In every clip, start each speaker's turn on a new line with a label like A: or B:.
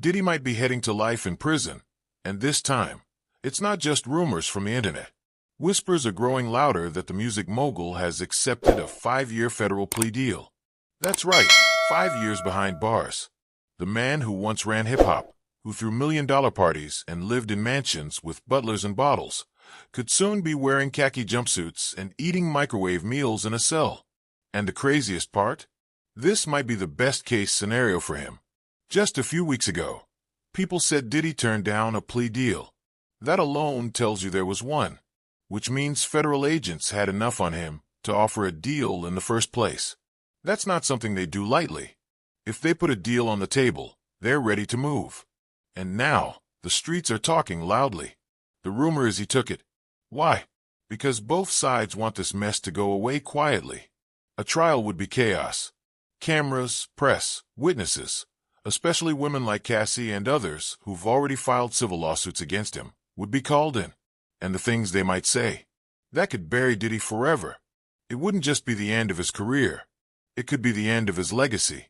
A: Diddy might be heading to life in prison, and this time, it's not just rumors from the internet. Whispers are growing louder that the music mogul has accepted a 5-year federal plea deal. That's right, 5 years behind bars. The man who once ran hip-hop, who threw million-dollar parties and lived in mansions with butlers and bottles, could soon be wearing khaki jumpsuits and eating microwave meals in a cell. And the craziest part? This might be the best-case scenario for him. Just a few weeks ago, people said Diddy turned down a plea deal. That alone tells you there was one, which means federal agents had enough on him to offer a deal in the first place. That's not something they do lightly. If they put a deal on the table, they're ready to move. And now, the streets are talking loudly. The rumor is he took it. Why? Because both sides want this mess to go away quietly. A trial would be chaos. Cameras, press, witnesses, especially women like Cassie and others who've already filed civil lawsuits against him, would be called in. And the things they might say, that could bury Diddy forever. It wouldn't just be the end of his career. It could be the end of his legacy.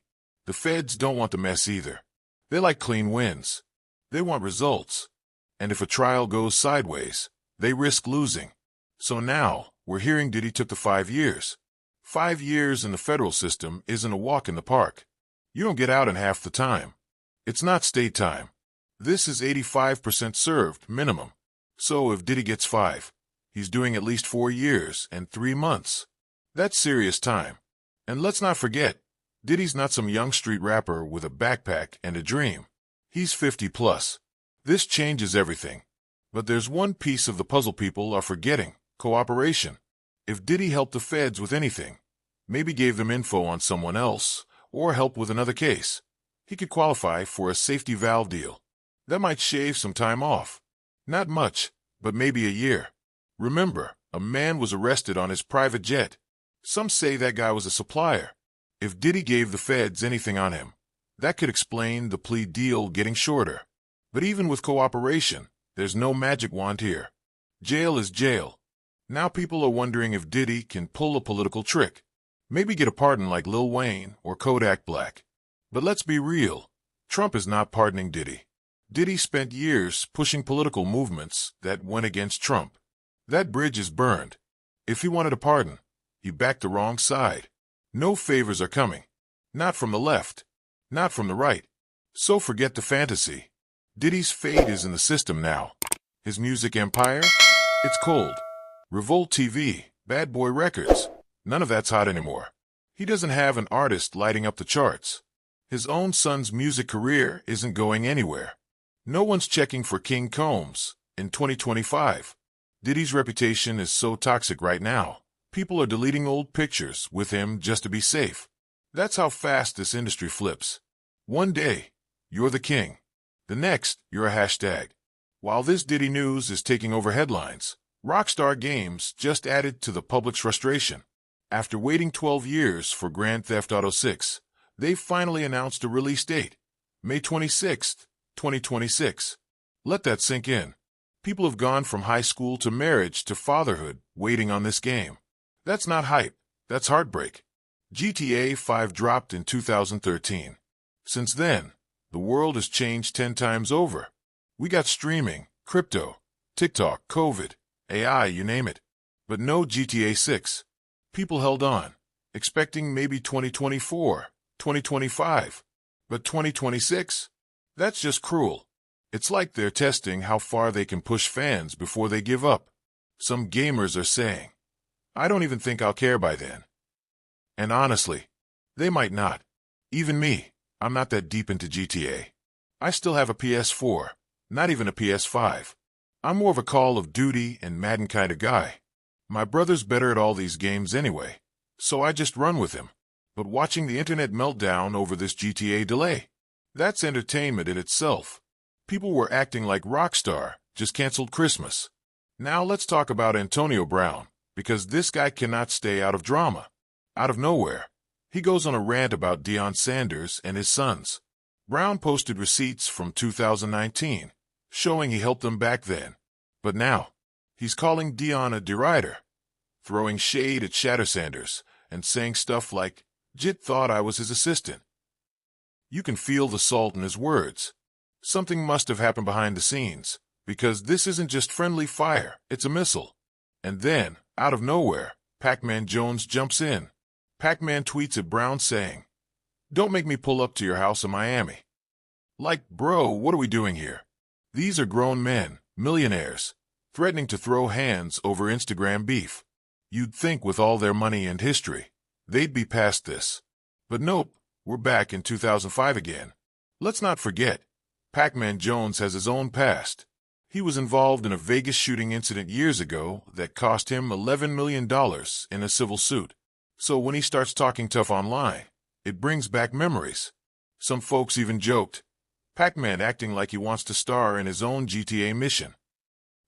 A: The feds don't want the mess either. They like clean wins. They want results. And if a trial goes sideways, they risk losing. So now, we're hearing Diddy took the 5 years. 5 years in the federal system isn't a walk in the park. You don't get out in half the time. It's not state time. This is 85% served minimum. So if Diddy gets 5, he's doing at least 4 years and 3 months. That's serious time. And let's not forget, Diddy's not some young street rapper with a backpack and a dream. He's 50 plus. This changes everything. But there's one piece of the puzzle people are forgetting: cooperation. If Diddy helped the feds with anything, maybe gave them info on someone else, or helped with another case, he could qualify for a safety valve deal. That might shave some time off. Not much, but maybe a year. Remember, a man was arrested on his private jet. Some say that guy was a supplier. If Diddy gave the feds anything on him, that could explain the plea deal getting shorter. But even with cooperation, there's no magic wand here. Jail is jail. Now people are wondering if Diddy can pull a political trick. Maybe get a pardon like Lil Wayne or Kodak Black. But let's be real. Trump is not pardoning Diddy. Diddy spent years pushing political movements that went against Trump. That bridge is burned. If he wanted a pardon, he backed the wrong side. No favors are coming. Not from the left. Not from the right. So forget the fantasy. Diddy's fate is in the system now. His music empire? It's cold. Revolt TV, Bad Boy Records, none of that's hot anymore. He doesn't have an artist lighting up the charts. His own son's music career isn't going anywhere. No one's checking for King Combs in 2025. Diddy's reputation is so toxic right now. People are deleting old pictures with him just to be safe. That's how fast this industry flips. One day, you're the king. The next, you're a hashtag. While this Diddy news is taking over headlines, Rockstar Games just added to the public's frustration. After waiting 12 years for Grand Theft Auto 6, they finally announced a release date, May 26, 2026. Let that sink in. People have gone from high school to marriage to fatherhood waiting on this game. That's not hype, that's heartbreak. GTA 5 dropped in 2013. Since then, the world has changed 10 times over. We got streaming, crypto, TikTok, COVID, AI, you name it. But no GTA 6. People held on, expecting maybe 2024, 2025. But 2026? That's just cruel. It's like they're testing how far they can push fans before they give up. Some gamers are saying, I don't even think I'll care by then. And honestly, they might not. Even me, I'm not that deep into GTA. I still have a PS4, not even a PS5. I'm more of a Call of Duty and Madden kind of guy. My brother's better at all these games anyway, so I just run with him. But watching the internet melt down over this GTA delay, that's entertainment in itself. People were acting like Rockstar just canceled Christmas. Now let's talk about Antonio Brown, because this guy cannot stay out of drama. Out of nowhere, he goes on a rant about Deion Sanders and his sons. Brown posted receipts from 2019, showing he helped them back then. But now, he's calling Deion a derider, throwing shade at Shatter Sanders, and saying stuff like, Jit thought I was his assistant. You can feel the salt in his words. Something must have happened behind the scenes, because this isn't just friendly fire, it's a missile. And then, out of nowhere, Pac-Man Jones jumps in. Pac-Man tweets at Brown saying, "Don't make me pull up to your house in Miami." Like, bro, what are we doing here? These are grown men, millionaires, threatening to throw hands over Instagram beef. You'd think with all their money and history, they'd be past this. But nope, we're back in 2005 again. Let's not forget, Pac-Man Jones has his own past. He was involved in a Vegas shooting incident years ago that cost him $11 million in a civil suit. So when he starts talking tough online, it brings back memories. Some folks even joked, Pac-Man acting like he wants to star in his own GTA mission.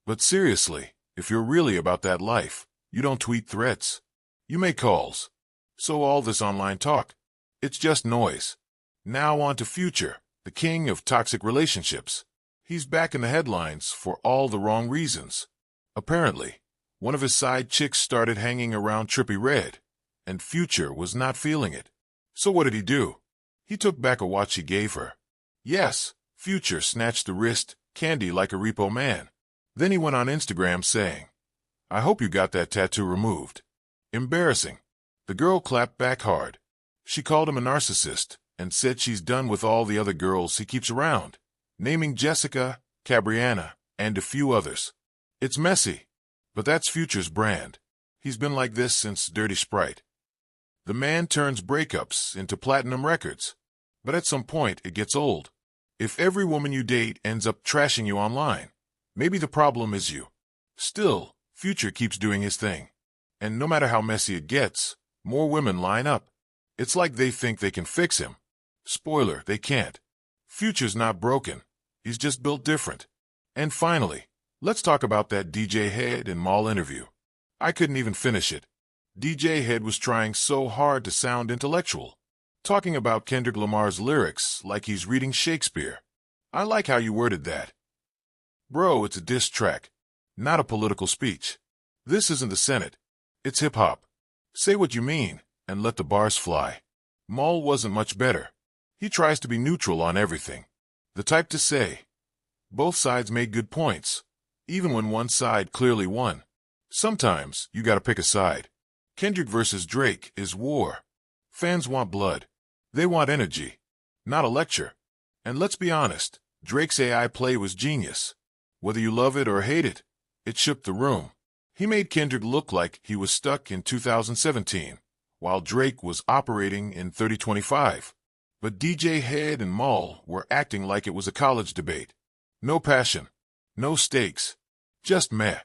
A: But seriously, if you're really about that life, you don't tweet threats. You make calls. So all this online talk, it's just noise. Now on to Future, the king of toxic relationships. He's back in the headlines for all the wrong reasons. Apparently, one of his side chicks started hanging around Trippie Redd, and Future was not feeling it. So what did he do? He took back a watch she gave her. Yes, Future snatched the wrist, candy like a repo man. Then he went on Instagram saying, "I hope you got that tattoo removed." Embarrassing. The girl clapped back hard. She called him a narcissist and said she's done with all the other girls he keeps around, naming Jessica, Cabriana, and a few others. It's messy, but that's Future's brand. He's been like this since Dirty Sprite. The man turns breakups into platinum records, but at some point it gets old. If every woman you date ends up trashing you online, maybe the problem is you. Still, Future keeps doing his thing. And no matter how messy it gets, more women line up. It's like they think they can fix him. Spoiler, they can't. Future's not broken. He's just built different. And finally, let's talk about that DJ Head and Maul interview. I couldn't even finish it. DJ Head was trying so hard to sound intellectual, talking about Kendrick Lamar's lyrics like he's reading Shakespeare. I like how you worded that. Bro, it's a diss track, not a political speech. This isn't the Senate. It's hip-hop. Say what you mean, and let the bars fly. Maul wasn't much better. He tries to be neutral on everything. The type to say, both sides made good points, even when one side clearly won. Sometimes you gotta pick a side. Kendrick versus Drake is war. Fans want blood. They want energy, not a lecture. And let's be honest, Drake's AI play was genius. Whether you love it or hate it, it shook the room. He made Kendrick look like he was stuck in 2017, while Drake was operating in 3025. But DJ Head and Maul were acting like it was a college debate. No passion, no stakes, just meh.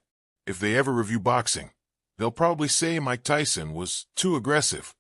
A: If they ever review boxing, they'll probably say Mike Tyson was too aggressive.